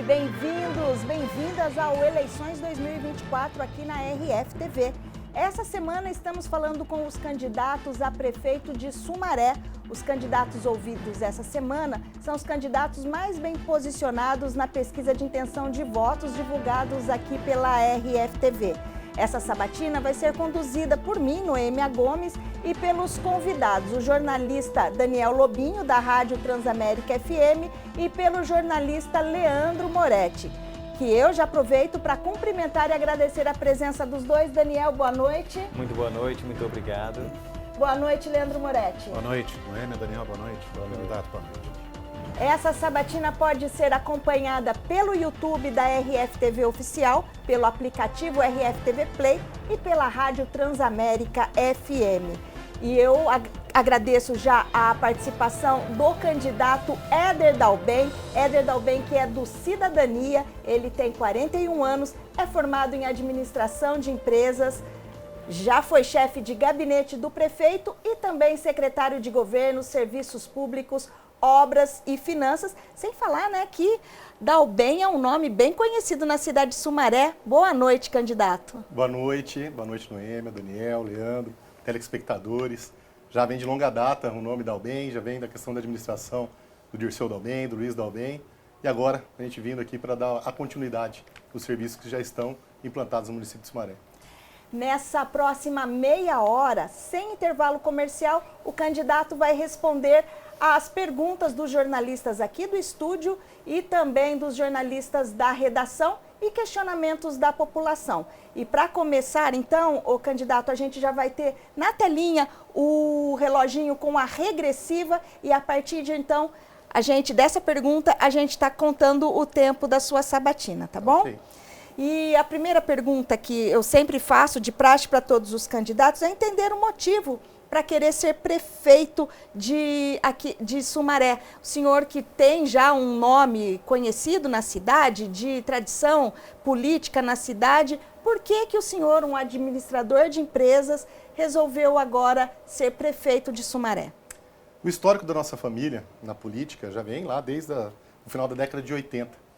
noite, bem-vindos, bem-vindas ao Eleições 2024 aqui na RFTV. Essa semana estamos falando com os candidatos a prefeito de Sumaré. Os candidatos ouvidos essa semana são os candidatos mais bem posicionados na pesquisa de intenção de votos divulgados aqui pela RFTV. Essa sabatina vai ser conduzida por mim, Noêmia Gomes, e pelos convidados, o jornalista Daniel Lobinho, da Rádio Transamérica FM, e pelo jornalista Leandro Moretti, que eu já aproveito para cumprimentar e agradecer a presença dos dois. Daniel, boa noite. Muito boa noite, muito obrigado. Boa noite, Leandro Moretti. Boa noite, Noêmia, Daniel, boa noite. Candidato, boa noite. Essa sabatina pode ser acompanhada pelo YouTube da RFTV Oficial, pelo aplicativo RFTV Play e pela Rádio Transamérica FM. E eu agradeço já a participação do candidato Éder Dalben. Éder Dalben, que é do Cidadania, ele tem 41 anos, é formado em administração de empresas, já foi chefe de gabinete do prefeito e também secretário de governo, serviços públicos, obras e finanças, sem falar, né, que Dalben é um nome bem conhecido na cidade de Sumaré. Boa noite, candidato. Boa noite, Noêmia, Daniel, Leandro, telespectadores. Já vem de longa data o nome Dalben, já vem da questão da administração do Dirceu Dalben, do Luiz Dalben, e agora a gente vindo aqui para dar a continuidade dos serviços que já estão implantados no município de Sumaré. Nessa próxima meia hora, sem intervalo comercial, o candidato vai responder às perguntas dos jornalistas aqui do estúdio e também dos jornalistas da redação e questionamentos da população. E para começar, então, o candidato, a gente já vai ter na telinha o reloginho com a regressiva e a partir de então, dessa pergunta, a gente está contando o tempo da sua sabatina, tá bom? Okay. E a primeira pergunta que eu sempre faço, de praxe para todos os candidatos, é entender o motivo para querer ser prefeito de Sumaré. O senhor que tem já um nome conhecido na cidade, de tradição política na cidade, por que o senhor, um administrador de empresas, resolveu agora ser prefeito de Sumaré? O histórico da nossa família na política já vem lá desde o final da década de 80.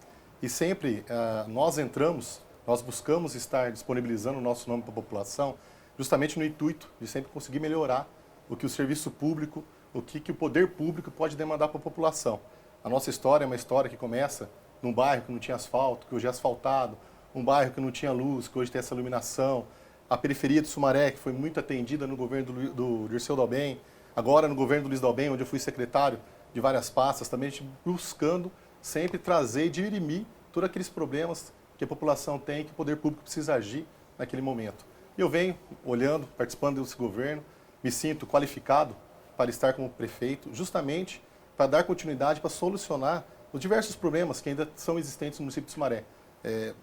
E sempre nós buscamos estar disponibilizando o nosso nome para a população, justamente no intuito de sempre conseguir melhorar o que o serviço público, o que o poder público pode demandar para a população. A nossa história é uma história que começa num bairro que não tinha asfalto, que hoje é asfaltado, um bairro que não tinha luz, que hoje tem essa iluminação, a periferia de Sumaré, que foi muito atendida no governo do Dirceu Dalben, agora no governo do Luiz Dalben, onde eu fui secretário de várias pastas, também a gente buscando sempre trazer e dirimir todos aqueles problemas que a população tem, que o poder público precisa agir naquele momento. E eu venho olhando, participando desse governo, me sinto qualificado para estar como prefeito, justamente para dar continuidade, para solucionar os diversos problemas que ainda são existentes no município de Sumaré.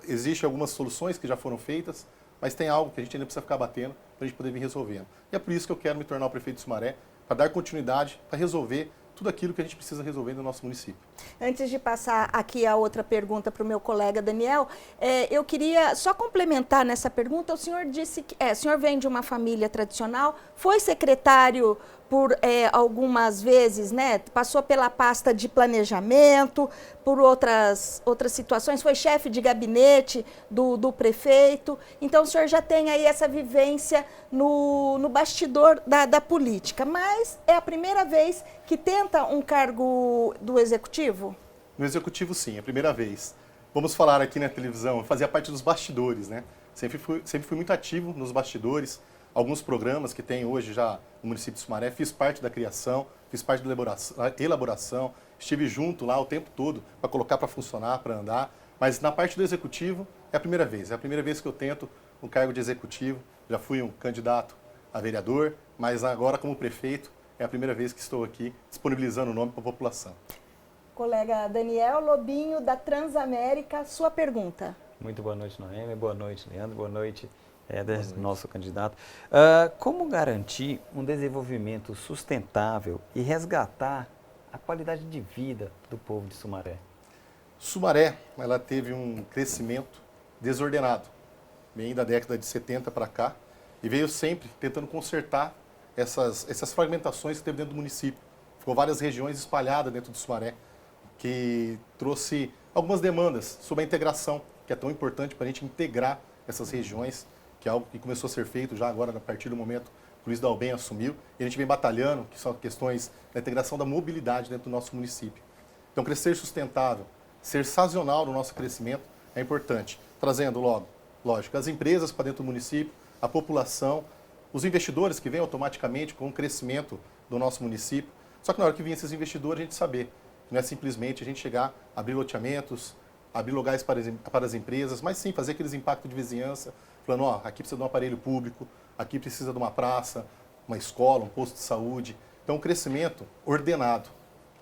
Existem algumas soluções que já foram feitas, mas tem algo que a gente ainda precisa ficar batendo para a gente poder vir resolvendo. E é por isso que eu quero me tornar o prefeito de Sumaré, para dar continuidade, para resolver tudo aquilo que a gente precisa resolver no nosso município. Antes de passar aqui a outra pergunta para o meu colega Daniel, eu queria só complementar nessa pergunta. O senhor disse que o senhor vem de uma família tradicional, foi secretário por algumas vezes, né? Passou pela pasta de planejamento, por outras situações, foi chefe de gabinete do prefeito. Então, o senhor já tem aí essa vivência no bastidor da política, mas é a primeira vez que tenta um cargo do Executivo? No Executivo, sim, é a primeira vez. Vamos falar aqui na televisão, eu fazia parte dos bastidores, né? Sempre fui muito ativo nos bastidores. Alguns programas que tem hoje já no município de Sumaré, fiz parte da criação, fiz parte da elaboração, estive junto lá o tempo todo para colocar para funcionar, para andar, mas na parte do Executivo é a primeira vez que eu tento o cargo de Executivo. Já fui um candidato a vereador, mas agora como prefeito é a primeira vez que estou aqui disponibilizando o nome para a população. Colega Daniel Lobinho, da Transamérica, sua pergunta. Muito boa noite, Noêmia, boa noite, Leandro, boa noite, Éder, nosso candidato. Como garantir um desenvolvimento sustentável e resgatar a qualidade de vida do povo de Sumaré? Sumaré, ela teve um crescimento desordenado, bem da década de 70 para cá, e veio sempre tentando consertar essas fragmentações que teve dentro do município. Ficou várias regiões espalhadas dentro do Sumaré, que trouxe algumas demandas sobre a integração, que é tão importante para a gente integrar essas regiões, que é algo que começou a ser feito já agora, a partir do momento que o Luiz Dalben assumiu, e a gente vem batalhando, que são questões da integração da mobilidade dentro do nosso município. Então, crescer sustentável, ser sazonal no nosso crescimento é importante, trazendo lógico, as empresas para dentro do município, a população, os investidores que vêm automaticamente com o crescimento do nosso município. Só que na hora que vêm esses investidores, a gente saber que não é simplesmente a gente chegar, abrir loteamentos, abrir lugares para as empresas, mas sim fazer aqueles impactos de vizinhança, falando, aqui precisa de um aparelho público, aqui precisa de uma praça, uma escola, um posto de saúde. Então, um crescimento ordenado,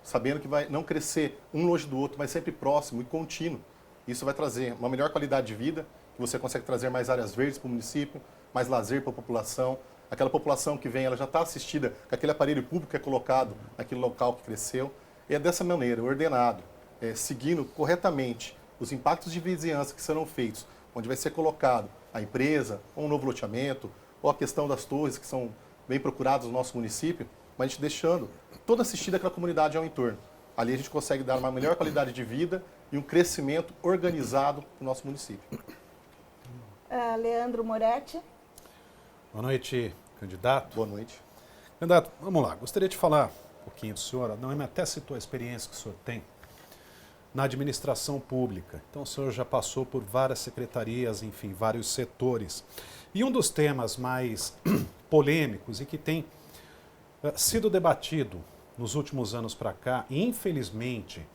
sabendo que vai não crescer um longe do outro, mas sempre próximo e contínuo. Isso vai trazer uma melhor qualidade de vida, que você consegue trazer mais áreas verdes para o município, mais lazer para a população. Aquela população que vem, ela já está assistida com aquele aparelho público que é colocado naquele local que cresceu. E é dessa maneira, ordenado, seguindo corretamente os impactos de vizinhança que serão feitos, onde vai ser colocado a empresa, ou um novo loteamento, ou a questão das torres que são bem procuradas no nosso município, mas a gente deixando toda assistida aquela comunidade ao entorno. Ali a gente consegue dar uma melhor qualidade de vida e um crescimento organizado no nosso município. Leandro Moretti. Boa noite, candidato. Boa noite. Candidato, vamos lá. Gostaria de falar um pouquinho do senhor. A Noemi até citou a experiência que o senhor tem na administração pública. Então, o senhor já passou por várias secretarias, enfim, vários setores. E um dos temas mais polêmicos e que tem sido debatido nos últimos anos para cá, e infelizmente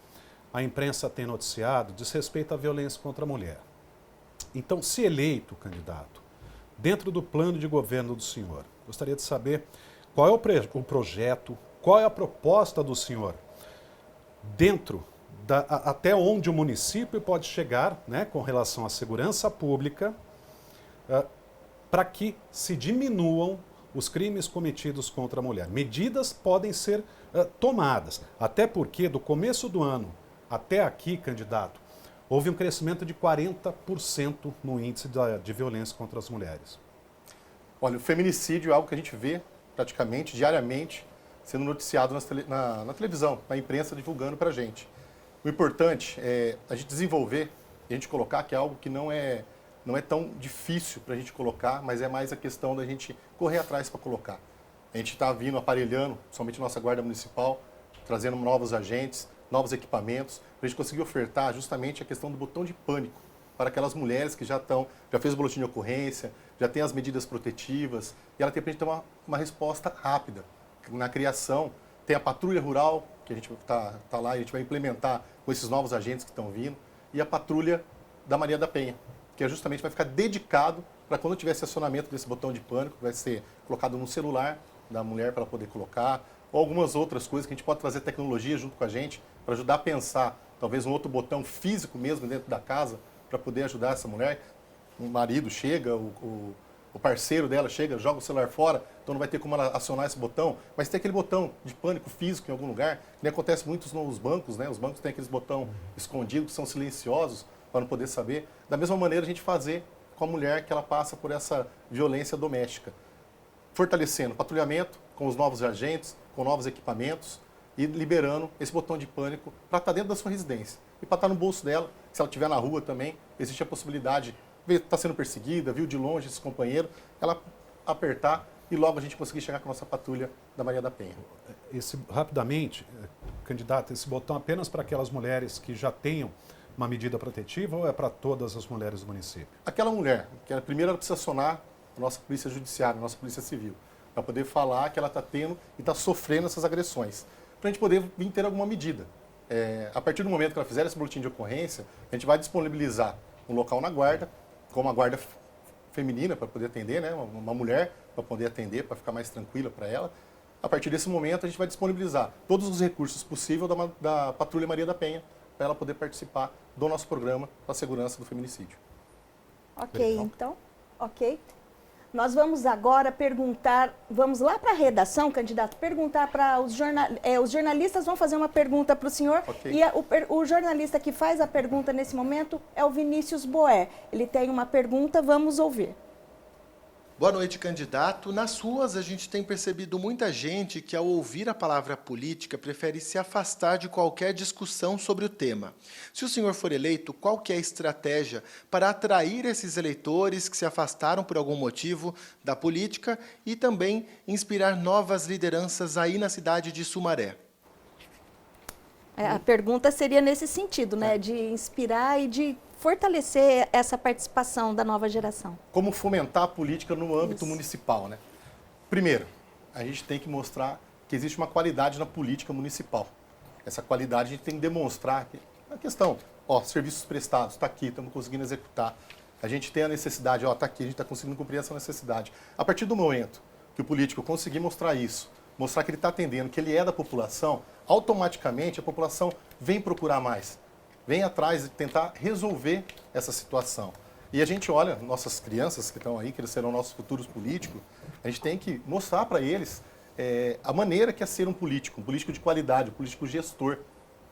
a imprensa tem noticiado, diz respeito à violência contra a mulher. Então, se eleito, candidato, dentro do plano de governo do senhor, gostaria de saber qual é o projeto, qual é a proposta do senhor dentro até onde o município pode chegar, né, com relação à segurança pública, para que se diminuam os crimes cometidos contra a mulher. Medidas podem ser tomadas, até porque do começo do ano até aqui, candidato, houve um crescimento de 40% no índice de violência contra as mulheres. Olha, o feminicídio é algo que a gente vê praticamente diariamente sendo noticiado na televisão, na imprensa divulgando para a gente. O importante é a gente desenvolver e a gente colocar, que é algo que não é tão difícil para a gente colocar, mas é mais a questão da gente correr atrás para colocar. A gente está vindo, aparelhando, somente nossa Guarda Municipal, trazendo novos agentes, novos equipamentos, para a gente conseguir ofertar justamente a questão do botão de pânico para aquelas mulheres que já fez o boletim de ocorrência, já tem as medidas protetivas, e ela tem para a gente ter uma resposta rápida. Na criação, tem a patrulha rural, que a gente está lá e a gente vai implementar com esses novos agentes que estão vindo, e a patrulha da Maria da Penha, que justamente vai ficar dedicado para quando tiver esse acionamento desse botão de pânico, vai ser colocado no celular da mulher para ela poder colocar, ou algumas outras coisas que a gente pode trazer tecnologia junto com a gente para ajudar a pensar, talvez um outro botão físico mesmo dentro da casa para poder ajudar essa mulher. O marido chega, o parceiro dela chega, joga o celular fora, então não vai ter como ela acionar esse botão, mas tem aquele botão de pânico físico em algum lugar, que acontece muito nos bancos, né? Os bancos têm aqueles botões escondidos que são silenciosos para não poder saber. Da mesma maneira a gente fazer com a mulher que ela passa por essa violência doméstica, fortalecendo o patrulhamento com os novos agentes, com novos equipamentos e liberando esse botão de pânico para estar dentro da sua residência e para estar no bolso dela. Se ela estiver na rua também, existe a possibilidade, está sendo perseguida, viu de longe esse companheiro, ela apertar e logo a gente conseguir chegar com a nossa patrulha da Maria da Penha. Rapidamente, candidato, esse botão apenas para aquelas mulheres que já tenham uma medida protetiva ou é para todas as mulheres do município? Aquela mulher, que primeiro ela precisa acionar a nossa polícia judiciária, a nossa polícia civil, para poder falar que ela está tendo e está sofrendo essas agressões, para a gente poder vir ter alguma medida. A partir do momento que ela fizer esse boletim de ocorrência, a gente vai disponibilizar um local na guarda, com uma guarda feminina para poder atender, né? Uma mulher para poder atender, para ficar mais tranquila para ela. A partir desse momento, a gente vai disponibilizar todos os recursos possíveis da Patrulha Maria da Penha para ela poder participar do nosso programa para a segurança do feminicídio. Ok, então. Ok. Nós vamos agora perguntar, vamos lá para a redação, candidato, perguntar para os jornalistas vão fazer uma pergunta para o senhor. Okay. E o jornalista que faz a pergunta nesse momento é o Vinícius Boer. Ele tem uma pergunta, vamos ouvir. Boa noite, candidato. Nas ruas, a gente tem percebido muita gente que, ao ouvir a palavra política, prefere se afastar de qualquer discussão sobre o tema. Se o senhor for eleito, qual que é a estratégia para atrair esses eleitores que se afastaram por algum motivo da política e também inspirar novas lideranças aí na cidade de Sumaré? A pergunta seria nesse sentido, né? De inspirar e de fortalecer essa participação da nova geração. Como fomentar a política no âmbito municipal, né? Primeiro, a gente tem que mostrar que existe uma qualidade na política municipal. Essa qualidade a gente tem que demonstrar que a questão, serviços prestados, está aqui, estamos conseguindo executar. A gente tem a necessidade, está aqui, a gente está conseguindo cumprir essa necessidade. A partir do momento que o político conseguir mostrar isso, mostrar que ele está atendendo, que ele é da população, automaticamente a população vem procurar mais, vem atrás de tentar resolver essa situação. E a gente olha, nossas crianças que estão aí, que eles serão nossos futuros políticos, a gente tem que mostrar para eles a maneira que é ser um político de qualidade, um político gestor.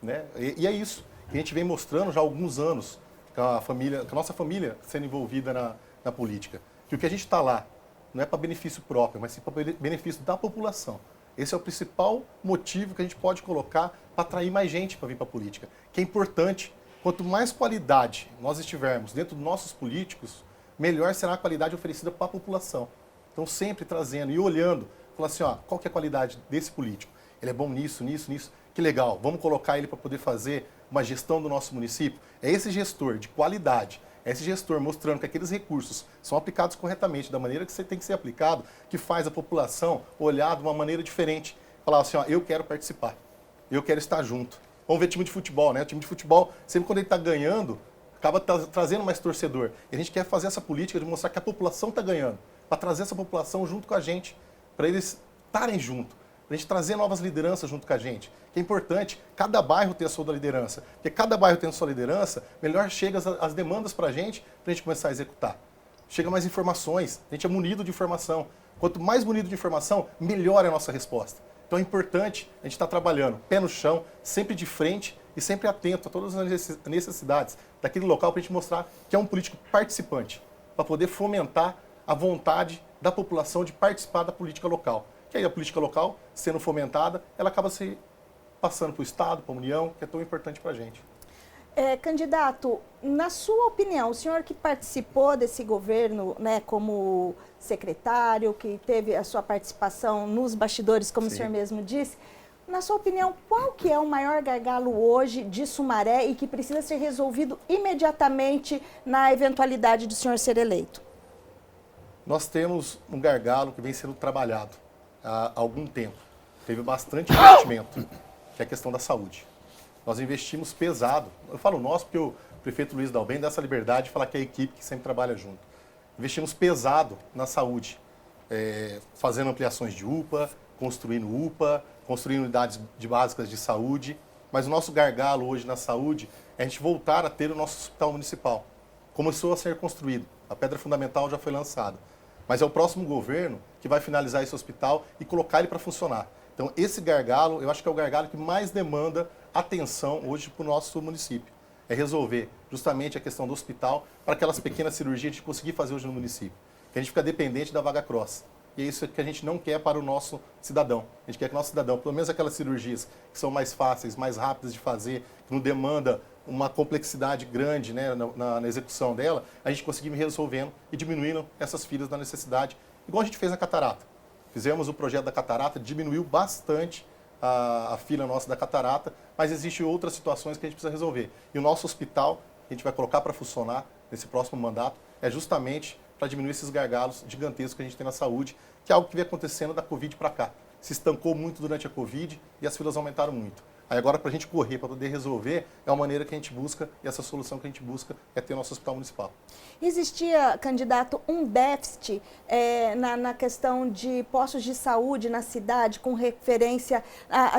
Né? E é isso que a gente vem mostrando já há alguns anos, com a nossa família sendo envolvida na política. Que o que a gente está lá não é para benefício próprio, mas sim para benefício da população. Esse é o principal motivo que a gente pode colocar para atrair mais gente para vir para a política, que é importante. Quanto mais qualidade nós estivermos dentro dos nossos políticos, melhor será a qualidade oferecida para a população. Então, sempre trazendo e olhando, falando assim, qual que é a qualidade desse político? Ele é bom nisso, nisso, nisso. Que legal, vamos colocar ele para poder fazer uma gestão do nosso município. É esse gestor de qualidade, é esse gestor mostrando que aqueles recursos são aplicados corretamente, da maneira que você tem que ser aplicado, que faz a população olhar de uma maneira diferente. Falar assim, eu quero participar, eu quero estar junto. Vamos ver time de futebol, né? O time de futebol, sempre quando ele está ganhando, acaba trazendo mais torcedor. E a gente quer fazer essa política de mostrar que a população está ganhando, para trazer essa população junto com a gente, para eles estarem junto, para a gente trazer novas lideranças junto com a gente. Que é importante cada bairro ter a sua liderança, porque cada bairro tendo a sua liderança, melhor chega as demandas para a gente começar a executar. Chega mais informações, a gente é munido de informação. Quanto mais munido de informação, melhor é a nossa resposta. Então é importante a gente estar trabalhando pé no chão, sempre de frente e sempre atento a todas as necessidades daquele local para a gente mostrar que é um político participante, para poder fomentar a vontade da população de participar da política local. Que aí a política local, sendo fomentada, ela acaba se passando para o Estado, para a União, que é tão importante para a gente. Candidato, na sua opinião, o senhor que participou desse governo, né, como secretário, que teve a sua participação nos bastidores, como o senhor mesmo disse, na sua opinião, qual que é o maior gargalo hoje de Sumaré e que precisa ser resolvido imediatamente na eventualidade do senhor ser eleito? Nós temos um gargalo que vem sendo trabalhado há algum tempo. Teve bastante investimento, que é a questão da saúde. Nós investimos pesado. Eu falo nós porque o prefeito Luiz Dalben dá essa liberdade de falar que é a equipe que sempre trabalha junto. Investimos pesado na saúde, fazendo ampliações de UPA, construindo unidades básicas de saúde. Mas o nosso gargalo hoje na saúde é a gente voltar a ter o nosso hospital municipal. Começou a ser construído, a pedra fundamental já foi lançada. Mas é o próximo governo que vai finalizar esse hospital e colocar ele para funcionar. Então, esse gargalo, eu acho que é o gargalo que mais demanda atenção hoje para o nosso município. É resolver justamente a questão do hospital para aquelas pequenas cirurgias a gente conseguir fazer hoje no município. Que a gente fica dependente da vaga cross. E é isso que a gente não quer para o nosso cidadão. A gente quer que o nosso cidadão, pelo menos aquelas cirurgias que são mais fáceis, mais rápidas de fazer, que não demanda uma complexidade grande, né, na execução dela, a gente conseguir resolvendo e diminuindo essas filas da necessidade, igual a gente fez na catarata. Fizemos o projeto da catarata, diminuiu bastante a fila nossa da catarata, mas existem outras situações que a gente precisa resolver. E o nosso hospital, que a gente vai colocar para funcionar nesse próximo mandato, é justamente para diminuir esses gargalos gigantescos que a gente tem na saúde, que é algo que vem acontecendo da Covid para cá. Se estancou muito durante a Covid e as filas aumentaram muito. Aí agora, para a gente correr, para poder resolver, é uma maneira que a gente busca, e essa solução que a gente busca é ter nosso hospital municipal. Existia, candidato, um déficit na questão de postos de saúde na cidade, com referência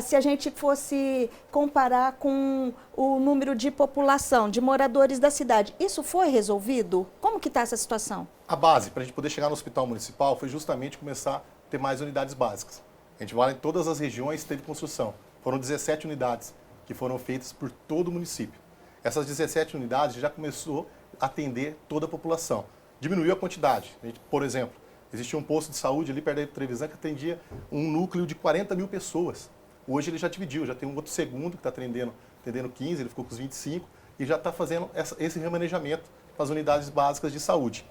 se a gente fosse comparar com o número de população, de moradores da cidade. Isso foi resolvido? Como que está essa situação? A base para a gente poder chegar no hospital municipal foi justamente começar a ter mais unidades básicas. A gente vai em todas as regiões, teve construção. Foram 17 unidades que foram feitas por todo o município. Essas 17 unidades já começou a atender toda a população. Diminuiu a quantidade. A gente, por exemplo, Existia um posto de saúde ali perto da televisão que atendia um núcleo de 40 mil pessoas. Hoje ele já dividiu, já tem um outro segundo que está atendendo 15, ele ficou com os 25 e já está fazendo esse remanejamento para as unidades básicas de saúde.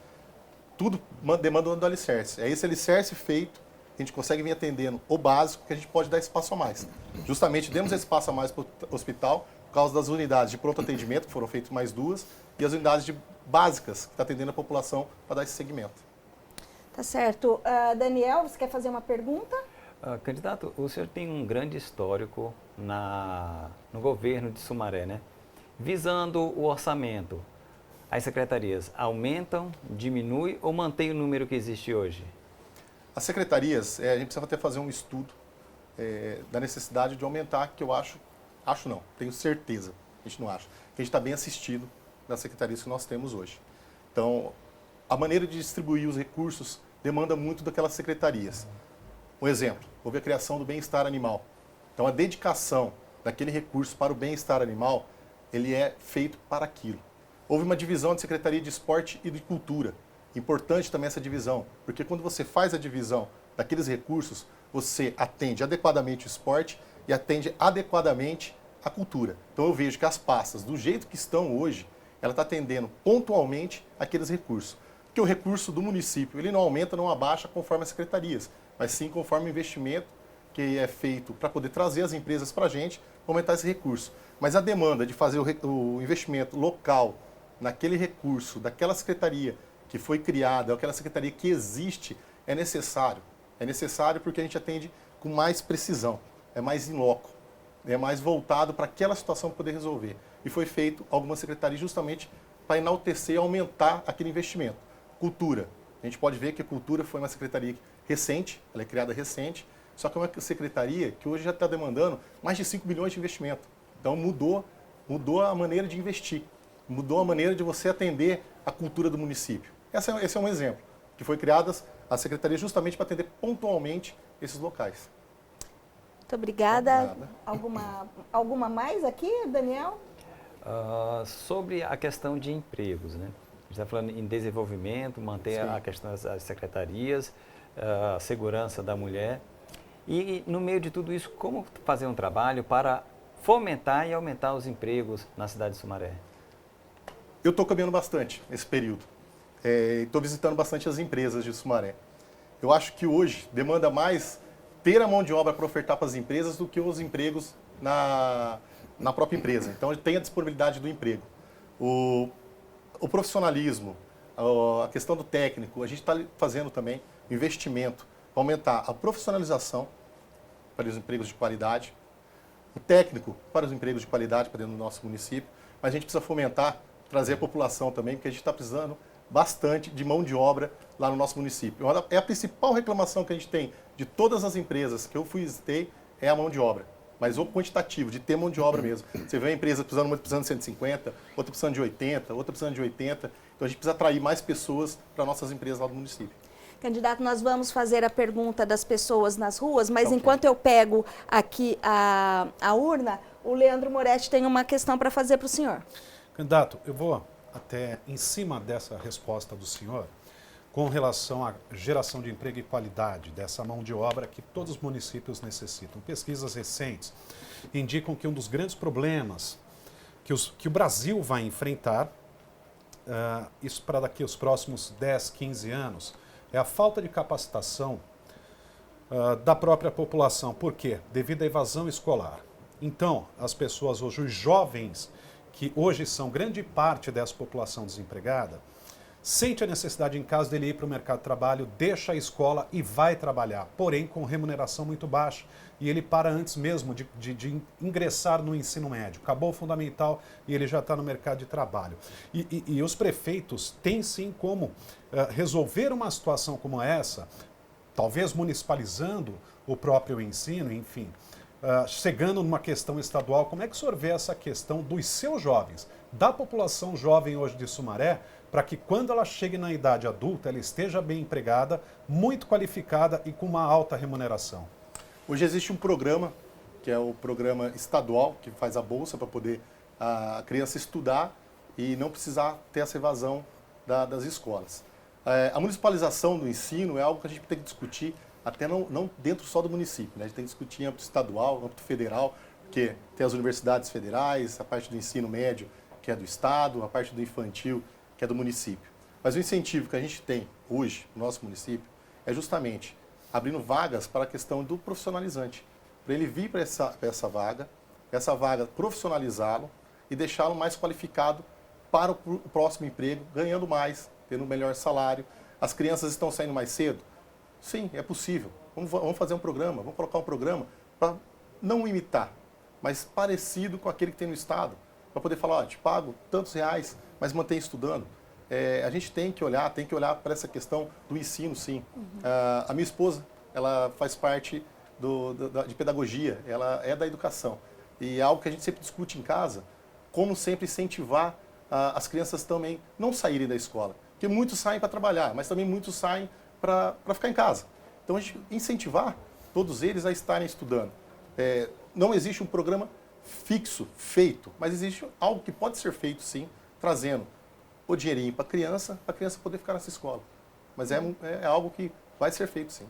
Tudo demanda do alicerce. É esse alicerce feito, a gente consegue vir atendendo o básico, que a gente pode dar espaço a mais. Justamente demos espaço a mais para o hospital por causa das unidades de pronto atendimento, que foram feitas mais 2, e as unidades básicas, que está atendendo a população para dar esse segmento. Tá certo. Daniel, você quer fazer uma pergunta? Candidato, o senhor tem um grande histórico no governo de Sumaré, né? Visando o orçamento, as secretarias aumentam, diminuem ou mantêm o número que existe hoje? As secretarias, a gente precisa até fazer um estudo da necessidade de aumentar, que eu tenho certeza, a gente não acha, que a gente está bem assistido nas secretarias que nós temos hoje. Então, a maneira de distribuir os recursos demanda muito daquelas secretarias. Um exemplo, houve a criação do bem-estar animal. Então, a dedicação daquele recurso para o bem-estar animal, ele é feito para aquilo. Houve uma divisão de Secretaria de Esporte e de Cultura. Importante também essa divisão, porque quando você faz a divisão daqueles recursos, você atende adequadamente o esporte e atende adequadamente a cultura. Então eu vejo que as pastas, do jeito que estão hoje, ela está atendendo pontualmente aqueles recursos. Porque o recurso do município, ele não aumenta, não abaixa conforme as secretarias, mas sim conforme o investimento que é feito para poder trazer as empresas para a gente, aumentar esse recurso. Mas a demanda de fazer o investimento local naquele recurso, daquela secretaria que foi criada, aquela secretaria que existe, é necessário. É necessário porque a gente atende com mais precisão, é mais in loco, é mais voltado para aquela situação poder resolver. E foi feito algumas secretarias justamente para enaltecer e aumentar aquele investimento. Cultura. A gente pode ver que a cultura foi uma secretaria recente, ela é criada recente, só que é uma secretaria que hoje já está demandando mais de 5 bilhões de investimento. Então mudou a maneira de investir, mudou a maneira de você atender a cultura do município. Esse é um exemplo, que foi criada a secretaria justamente para atender pontualmente esses locais. Muito obrigada. Alguma mais aqui, Daniel? Sobre a questão de empregos, né? A gente está falando em desenvolvimento, manter a questão das secretarias, a segurança da mulher. E no meio de tudo isso, como fazer um trabalho para fomentar e aumentar os empregos na cidade de Sumaré? Eu estou caminhando bastante nesse período. Estou visitando bastante as empresas de Sumaré. Eu acho que hoje demanda mais ter a mão de obra para ofertar para as empresas do que os empregos na própria empresa. Então, tem a disponibilidade do emprego. O profissionalismo, a questão do técnico, a gente está fazendo também investimento para aumentar a profissionalização para os empregos de qualidade, o técnico para os empregos de qualidade para dentro do nosso município, mas a gente precisa fomentar, trazer a população também, porque a gente está precisando bastante de mão de obra lá no nosso município. É a principal reclamação que a gente tem de todas as empresas que eu visitei, é a mão de obra. Mas o quantitativo, de ter mão de obra mesmo. Você vê a empresa precisando de 150, outra precisando de 80, outra precisando de 80. Então a gente precisa atrair mais pessoas para nossas empresas lá do município. Candidato, nós vamos fazer a pergunta das pessoas nas ruas, mas enquanto eu pego aqui a urna, o Leandro Moretti tem uma questão para fazer para o senhor. Candidato, eu vou até em cima dessa resposta do senhor, com relação à geração de emprego e qualidade dessa mão de obra que todos os municípios necessitam. Pesquisas recentes indicam que um dos grandes problemas que o Brasil vai enfrentar, isso para daqui aos próximos 10, 15 anos, é a falta de capacitação da própria população. Por quê? Devido à evasão escolar. Então, as pessoas hoje, os jovens, que hoje são grande parte dessa população desempregada, sente a necessidade em casa dele ir para o mercado de trabalho, deixa a escola e vai trabalhar, porém com remuneração muito baixa. E ele para antes mesmo de ingressar no ensino médio. Acabou o fundamental e ele já está no mercado de trabalho. E os prefeitos têm sim como resolver uma situação como essa, talvez municipalizando o próprio ensino, enfim, chegando numa questão estadual. Como é que o senhor vê essa questão dos seus jovens, da população jovem hoje de Sumaré, para que quando ela chegue na idade adulta, ela esteja bem empregada, muito qualificada e com uma alta remuneração? Hoje existe um programa, que é o programa estadual, que faz a bolsa para poder a criança estudar e não precisar ter essa evasão das escolas. A municipalização do ensino é algo que a gente tem que discutir até não dentro só do município, né? A gente tem que discutir em âmbito estadual, em âmbito federal, porque tem as universidades federais, a parte do ensino médio, que é do estado, a parte do infantil, que é do município. Mas o incentivo que a gente tem hoje no nosso município é justamente abrindo vagas para a questão do profissionalizante, para ele vir para essa vaga profissionalizá-lo e deixá-lo mais qualificado para o próximo emprego, ganhando mais, tendo um melhor salário. As crianças estão saindo mais cedo? Sim, é possível. Vamos fazer um programa, vamos colocar um programa para não imitar, mas parecido com aquele que tem no estado, para poder falar, te pago tantos reais, mas mantém estudando. A gente tem que olhar para essa questão do ensino, sim. A minha esposa, ela faz parte de pedagogia, ela é da educação. E é algo que a gente sempre discute em casa, como sempre incentivar as crianças também não saírem da escola. Porque muitos saem para trabalhar, mas também muitos saem para ficar em casa. Então, a gente incentivar todos eles a estarem estudando. Não existe um programa fixo, feito, mas existe algo que pode ser feito, sim, trazendo o dinheirinho para a criança poder ficar nessa escola. Mas é algo que vai ser feito, sim.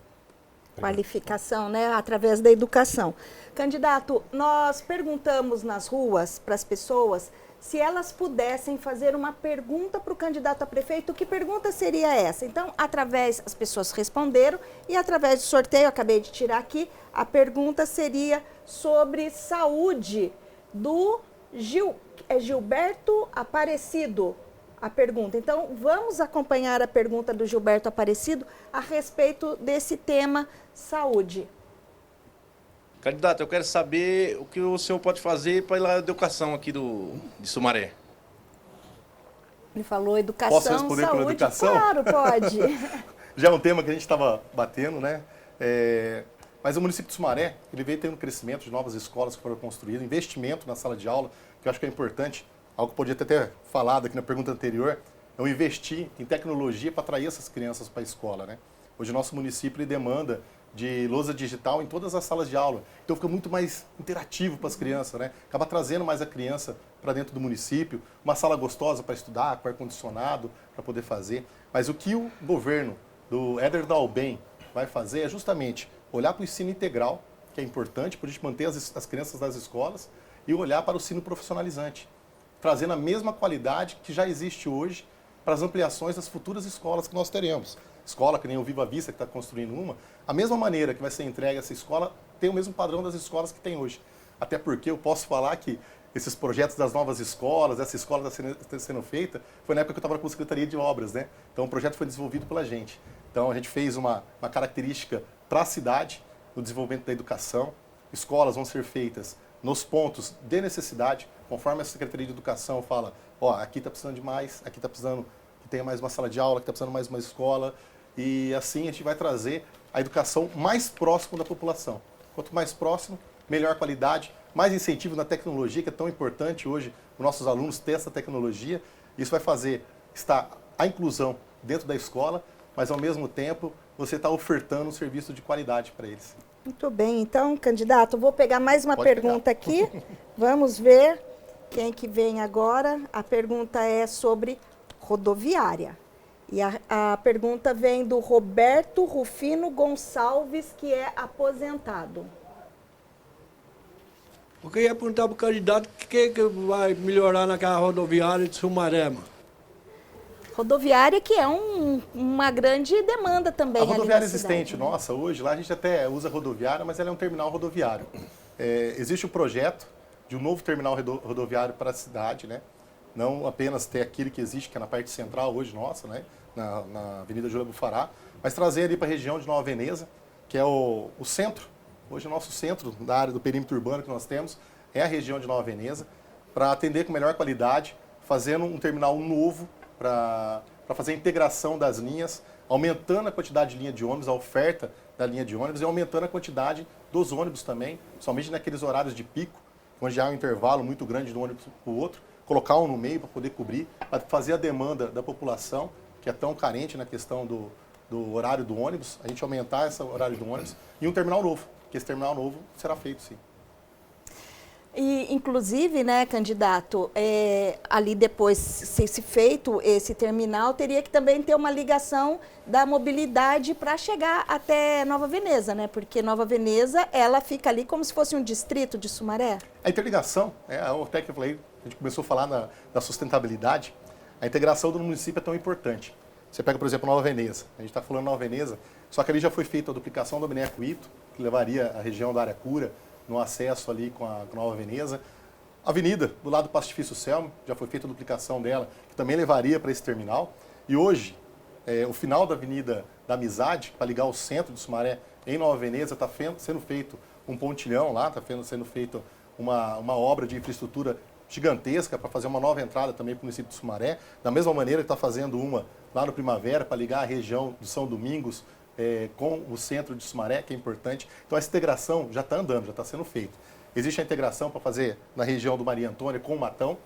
Qualificação, né, através da educação. Candidato, nós perguntamos nas ruas para as pessoas se elas pudessem fazer uma pergunta para o candidato a prefeito, que pergunta seria essa? Então, as pessoas responderam e através do sorteio, acabei de tirar aqui, a pergunta seria sobre saúde do Gilberto Aparecido. A pergunta. Então, vamos acompanhar a pergunta do Gilberto Aparecido a respeito desse tema saúde. Candidato, eu quero saber o que o senhor pode fazer para a educação aqui de Sumaré. Ele falou educação, Posso responder saúde? pela educação? Claro, pode. Já é um tema que a gente estava batendo, né? Mas o município de Sumaré, ele veio tendo um crescimento de novas escolas que foram construídas, investimento na sala de aula, que eu acho que é importante. Algo que podia ter falado aqui na pergunta anterior, é o investir em tecnologia para atrair essas crianças para a escola, né? Hoje o nosso município demanda de lousa digital em todas as salas de aula. Então fica muito mais interativo para as crianças, né? Acaba trazendo mais a criança para dentro do município, uma sala gostosa para estudar, com ar-condicionado, para poder fazer. Mas o que o governo do Éder Dalben vai fazer é justamente olhar para o ensino integral, que é importante para a gente manter as crianças nas escolas, e olhar para o ensino profissionalizante, trazendo a mesma qualidade que já existe hoje para as ampliações das futuras escolas que nós teremos. Escola que nem o Viva Vista, que está construindo uma, a mesma maneira que vai ser entregue essa escola tem o mesmo padrão das escolas que tem hoje. Até porque eu posso falar que esses projetos das novas escolas, essa escola está sendo feita, foi na época que eu estava com a Secretaria de Obras, né? Então o projeto foi desenvolvido pela gente. Então a gente fez uma característica para a cidade, no desenvolvimento da educação. Escolas vão ser feitas nos pontos de necessidade, conforme a Secretaria de Educação fala, aqui está precisando de mais, aqui está precisando que tenha mais uma sala de aula, aqui está precisando mais uma escola. E assim a gente vai trazer a educação mais próximo da população. Quanto mais próximo, melhor qualidade, mais incentivo na tecnologia, que é tão importante hoje os nossos alunos terem essa tecnologia. Isso vai fazer a inclusão dentro da escola, mas ao mesmo tempo você está ofertando um serviço de qualidade para eles. Muito bem, então, candidato, vou pegar mais uma pergunta aqui. Vamos ver quem que vem agora. A pergunta é sobre rodoviária. E a pergunta vem do Roberto Rufino Gonçalves, que é aposentado. Eu queria perguntar para o candidato o que vai melhorar naquela rodoviária de Sumaré, mano. Rodoviária que é uma grande demanda também. A rodoviária ali na cidade, existente, né? nossa, hoje lá a gente até usa rodoviária, mas ela é um terminal rodoviário. Existe o projeto de um novo terminal rodoviário para a cidade, né? Não apenas ter aquele que existe, que é na parte central hoje nossa, né? Na Avenida Júlia Bufará, mas trazer ali para a região de Nova Veneza, que é o centro. Hoje o nosso centro da área do perímetro urbano que nós temos é a região de Nova Veneza, para atender com melhor qualidade, fazendo um terminal novo para fazer a integração das linhas, aumentando a quantidade de linha de ônibus, a oferta da linha de ônibus e aumentando a quantidade dos ônibus também, somente naqueles horários de pico, onde há um intervalo muito grande de um ônibus para o outro, colocar um no meio para poder cobrir, para fazer a demanda da população, que é tão carente na questão do horário do ônibus, a gente aumentar esse horário do ônibus, e um terminal novo, que esse terminal novo será feito, sim. E, inclusive, né, candidato, ali depois, se feito esse terminal, teria que também ter uma ligação da mobilidade para chegar até Nova Veneza, né? Porque Nova Veneza, ela fica ali como se fosse um distrito de Sumaré. A interligação, até que eu falei, a gente começou a falar da sustentabilidade, a integração do município é tão importante. Você pega, por exemplo, Nova Veneza. A gente está falando Nova Veneza, só que ali já foi feita a duplicação do Mineco-Ito, que levaria a região da Aracura no acesso ali com a Nova Veneza. A avenida do lado do Pastifício Selma, já foi feita a duplicação dela, que também levaria para esse terminal. E hoje, o final da Avenida da Amizade, para ligar o centro de Sumaré em Nova Veneza, está sendo feito um pontilhão lá, está sendo feita uma obra de infraestrutura gigantesca para fazer uma nova entrada também para o município de Sumaré. Da mesma maneira, está fazendo uma lá no Primavera para ligar a região do São Domingos com o centro de Sumaré, que é importante. Então, essa integração já está andando, já está sendo feita. Existe a integração para fazer na região do Maria Antônia com o Matão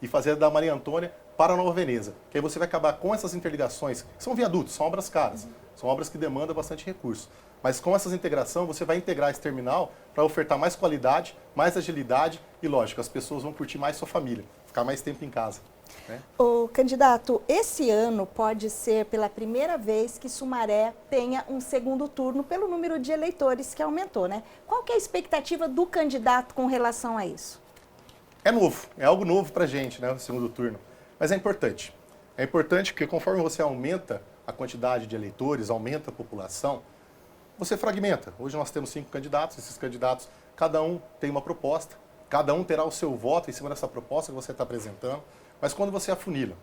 e fazer da Maria Antônia para a Nova Veneza. Que aí você vai acabar com essas interligações, que são viadutos, são obras caras, são obras que demandam bastante recurso. Mas com essas integrações, você vai integrar esse terminal para ofertar mais qualidade, mais agilidade e, lógico, as pessoas vão curtir mais sua família, ficar mais tempo em casa. Né? Ô, candidato, esse ano pode ser pela primeira vez que Sumaré tenha um segundo turno pelo número de eleitores que aumentou, né? Qual que é a expectativa do candidato com relação a isso? É novo, é algo novo para a gente, né, o segundo turno. Mas é importante. É importante porque conforme você aumenta a quantidade de eleitores, aumenta a população, você fragmenta. Hoje nós temos 5 candidatos, esses candidatos, cada um tem uma proposta, cada um terá o seu voto em cima dessa proposta que você está apresentando. Mas quando você afunila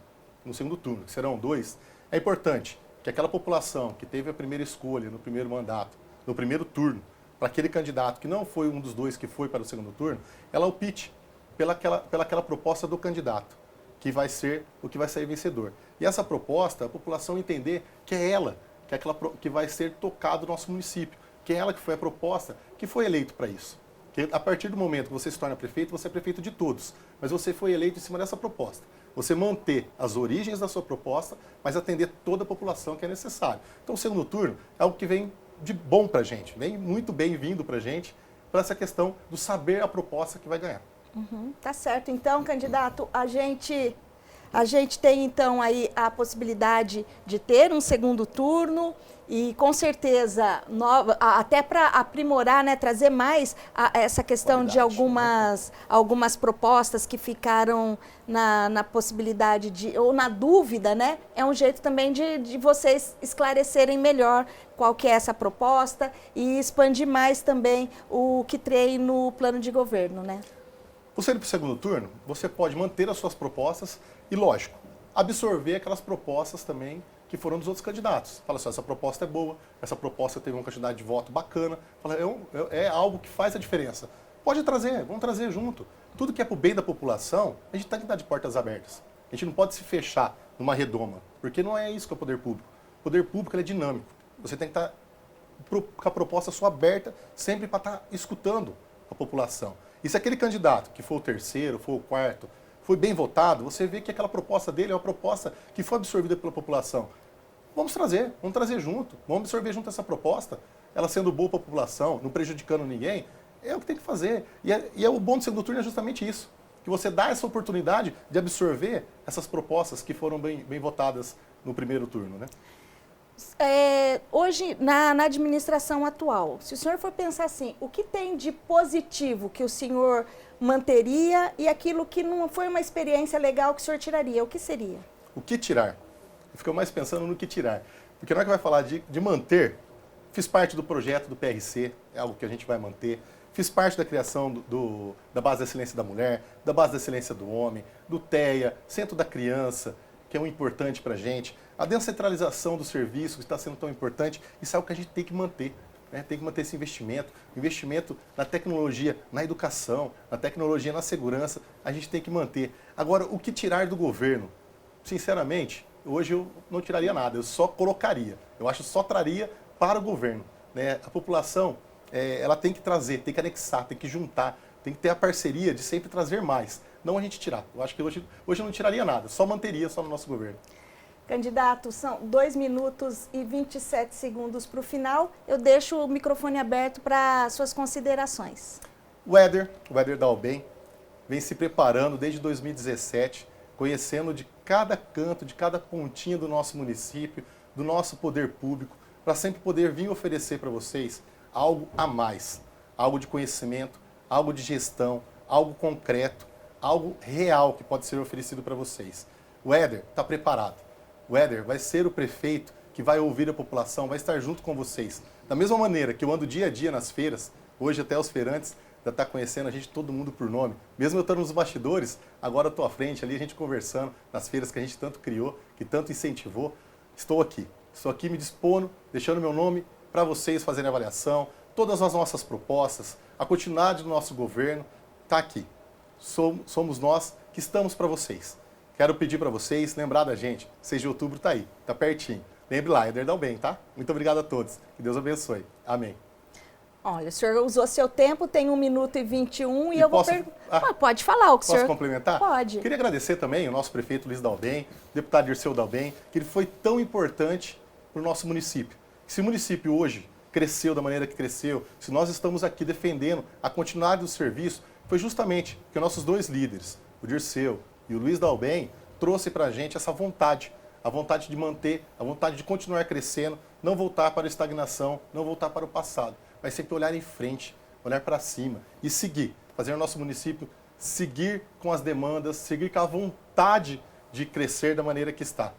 no segundo turno, que serão 2, é importante que aquela população que teve a primeira escolha no primeiro mandato, no primeiro turno, para aquele candidato que não foi um dos 2 que foi para o segundo turno, ela opte pelaquela proposta do candidato, que vai ser o que vai sair vencedor. E essa proposta, a população entender que é ela, que é aquela que vai ser tocado no nosso município, que é ela que foi a proposta, que foi eleito para isso. Que a partir do momento que você se torna prefeito, você é prefeito de todos, mas você foi eleito em cima dessa proposta. Você manter as origens da sua proposta, mas atender toda a população que é necessário. Então, o segundo turno é algo que vem de bom para a gente, vem muito bem-vindo para a gente, para essa questão do saber a proposta que vai ganhar. Tá certo. Então, candidato, a gente tem, então, aí a possibilidade de ter um segundo turno e, com certeza, até para aprimorar, né, trazer mais essa questão qualidade, de algumas propostas que ficaram na possibilidade ou na dúvida, né? É um jeito também de vocês esclarecerem melhor qual que é essa proposta e expandir mais também o que tem no plano de governo, né? Você indo para o segundo turno, você pode manter as suas propostas e, lógico, absorver aquelas propostas também que foram dos outros candidatos. Fala assim, essa proposta é boa, essa proposta teve uma quantidade de voto bacana, fala, é algo que faz a diferença. Pode trazer, vamos trazer junto. Tudo que é para o bem da população, a gente tem que estar de portas abertas. A gente não pode se fechar numa redoma, porque não é isso que é o poder público. O poder público ele é dinâmico. Você tem que estar com a proposta sua aberta, sempre para estar escutando a população. E se aquele candidato, que for o terceiro, for o quarto, foi bem votado, você vê que aquela proposta dele é uma proposta que foi absorvida pela população. Vamos trazer junto, vamos absorver junto essa proposta, ela sendo boa para a população, não prejudicando ninguém, é o que tem que fazer. E o bom do segundo turno é justamente isso, que você dá essa oportunidade de absorver essas propostas que foram bem votadas no primeiro turno, né? Hoje, na administração atual, se o senhor for pensar assim, o que tem de positivo que o senhor manteria e aquilo que não foi uma experiência legal que o senhor tiraria, o que seria? O que tirar? Eu fico mais pensando no que tirar. Porque na hora que vai falar de manter, fiz parte do projeto do PRC, é algo que a gente vai manter. Fiz parte da criação da Base da Excelência da Mulher, da Base da Excelência do Homem, do TEA, Centro da Criança, que é um importante para a gente. A descentralização do serviço, que está sendo tão importante, isso é algo que a gente tem que manter. Né? Tem que manter esse investimento na tecnologia, na educação, na tecnologia, na segurança, a gente tem que manter. Agora, o que tirar do governo? Sinceramente, hoje eu não tiraria nada, eu só colocaria. Eu acho que só traria para o governo. Né? A população, ela tem que trazer, tem que anexar, tem que juntar, tem que ter a parceria de sempre trazer mais, não a gente tirar. Eu acho que hoje eu não tiraria nada, só manteria só no nosso governo. Candidato, são 2 minutos e 27 segundos para o final. Eu deixo o microfone aberto para suas considerações. O Éder Dalben, vem se preparando desde 2017, conhecendo de cada canto, de cada pontinha do nosso município, do nosso poder público, para sempre poder vir oferecer para vocês algo a mais, algo de conhecimento, algo de gestão, algo concreto, algo real que pode ser oferecido para vocês. O Éder está preparado. O Éder vai ser o prefeito que vai ouvir a população, vai estar junto com vocês. Da mesma maneira que eu ando dia a dia nas feiras, hoje até os feirantes já está conhecendo a gente, todo mundo por nome. Mesmo eu estando nos bastidores, agora estou à frente ali, a gente conversando nas feiras que a gente tanto criou, que tanto incentivou. Estou aqui me dispondo, deixando meu nome para vocês fazerem avaliação, todas as nossas propostas, a continuidade do nosso governo está aqui. Somos nós que estamos para vocês. Quero pedir para vocês, lembrar da gente, 6 de outubro está aí, está pertinho. Lembre lá, Éder Dalben, tá? Muito obrigado a todos. Que Deus abençoe. Amém. Olha, o senhor usou seu tempo, tem 1 minuto e 21 e eu posso, vou perguntar. Pode falar o que o senhor... Posso complementar? Pode. Queria agradecer também o nosso prefeito Luiz Dalben, deputado Dirceu Dalben, que ele foi tão importante para o nosso município. Se o município hoje cresceu da maneira que cresceu, se nós estamos aqui defendendo a continuidade do serviço, foi justamente que nossos 2 líderes, o Dirceu e o Luiz Dalben, trouxe para a gente essa vontade, a vontade de manter, a vontade de continuar crescendo, não voltar para a estagnação, não voltar para o passado, mas sempre olhar em frente, olhar para cima e seguir, fazer o nosso município seguir com as demandas, seguir com a vontade de crescer da maneira que está.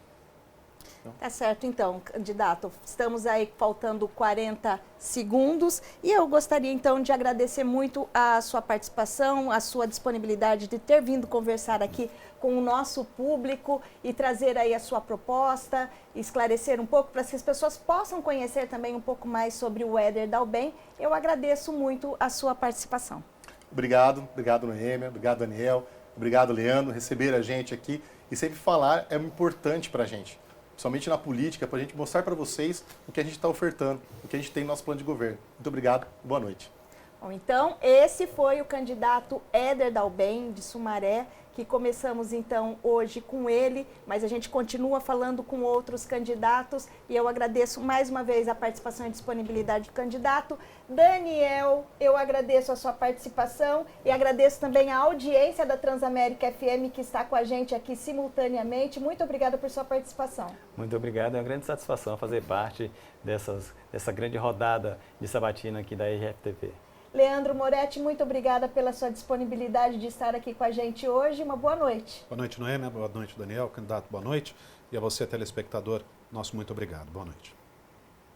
Tá certo, então, candidato. Estamos aí faltando 40 segundos e eu gostaria, então, de agradecer muito a sua participação, a sua disponibilidade de ter vindo conversar aqui com o nosso público e trazer aí a sua proposta, esclarecer um pouco para que as pessoas possam conhecer também um pouco mais sobre o Éder Dalben. Eu agradeço muito a sua participação. Obrigado Noêmia, obrigado Daniel, obrigado Leandro, receber a gente aqui e sempre falar é importante para a gente. Principalmente na política, para a gente mostrar para vocês o que a gente está ofertando, o que a gente tem no nosso plano de governo. Muito obrigado, boa noite. Bom, então, esse foi o candidato Éder Dalben, de Sumaré, que começamos então hoje com ele, mas a gente continua falando com outros candidatos e eu agradeço mais uma vez a participação e disponibilidade do candidato. Daniel, eu agradeço a sua participação e agradeço também a audiência da Transamérica FM que está com a gente aqui simultaneamente. Muito obrigada por sua participação. Muito obrigado, é uma grande satisfação fazer parte dessa grande rodada de sabatina aqui da RFTV. Leandro Moretti, muito obrigada pela sua disponibilidade de estar aqui com a gente hoje. Uma boa noite. Boa noite, Noêmia. Boa noite, Daniel. Candidato, boa noite. E a você, telespectador, nosso muito obrigado. Boa noite.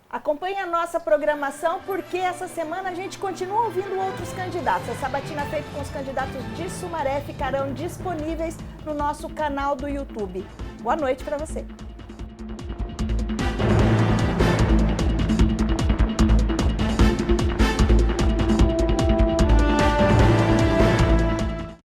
Acompanhe a nossa programação porque essa semana a gente continua ouvindo outros candidatos. A sabatina feita com os candidatos de Sumaré ficarão disponíveis no nosso canal do YouTube. Boa noite para você.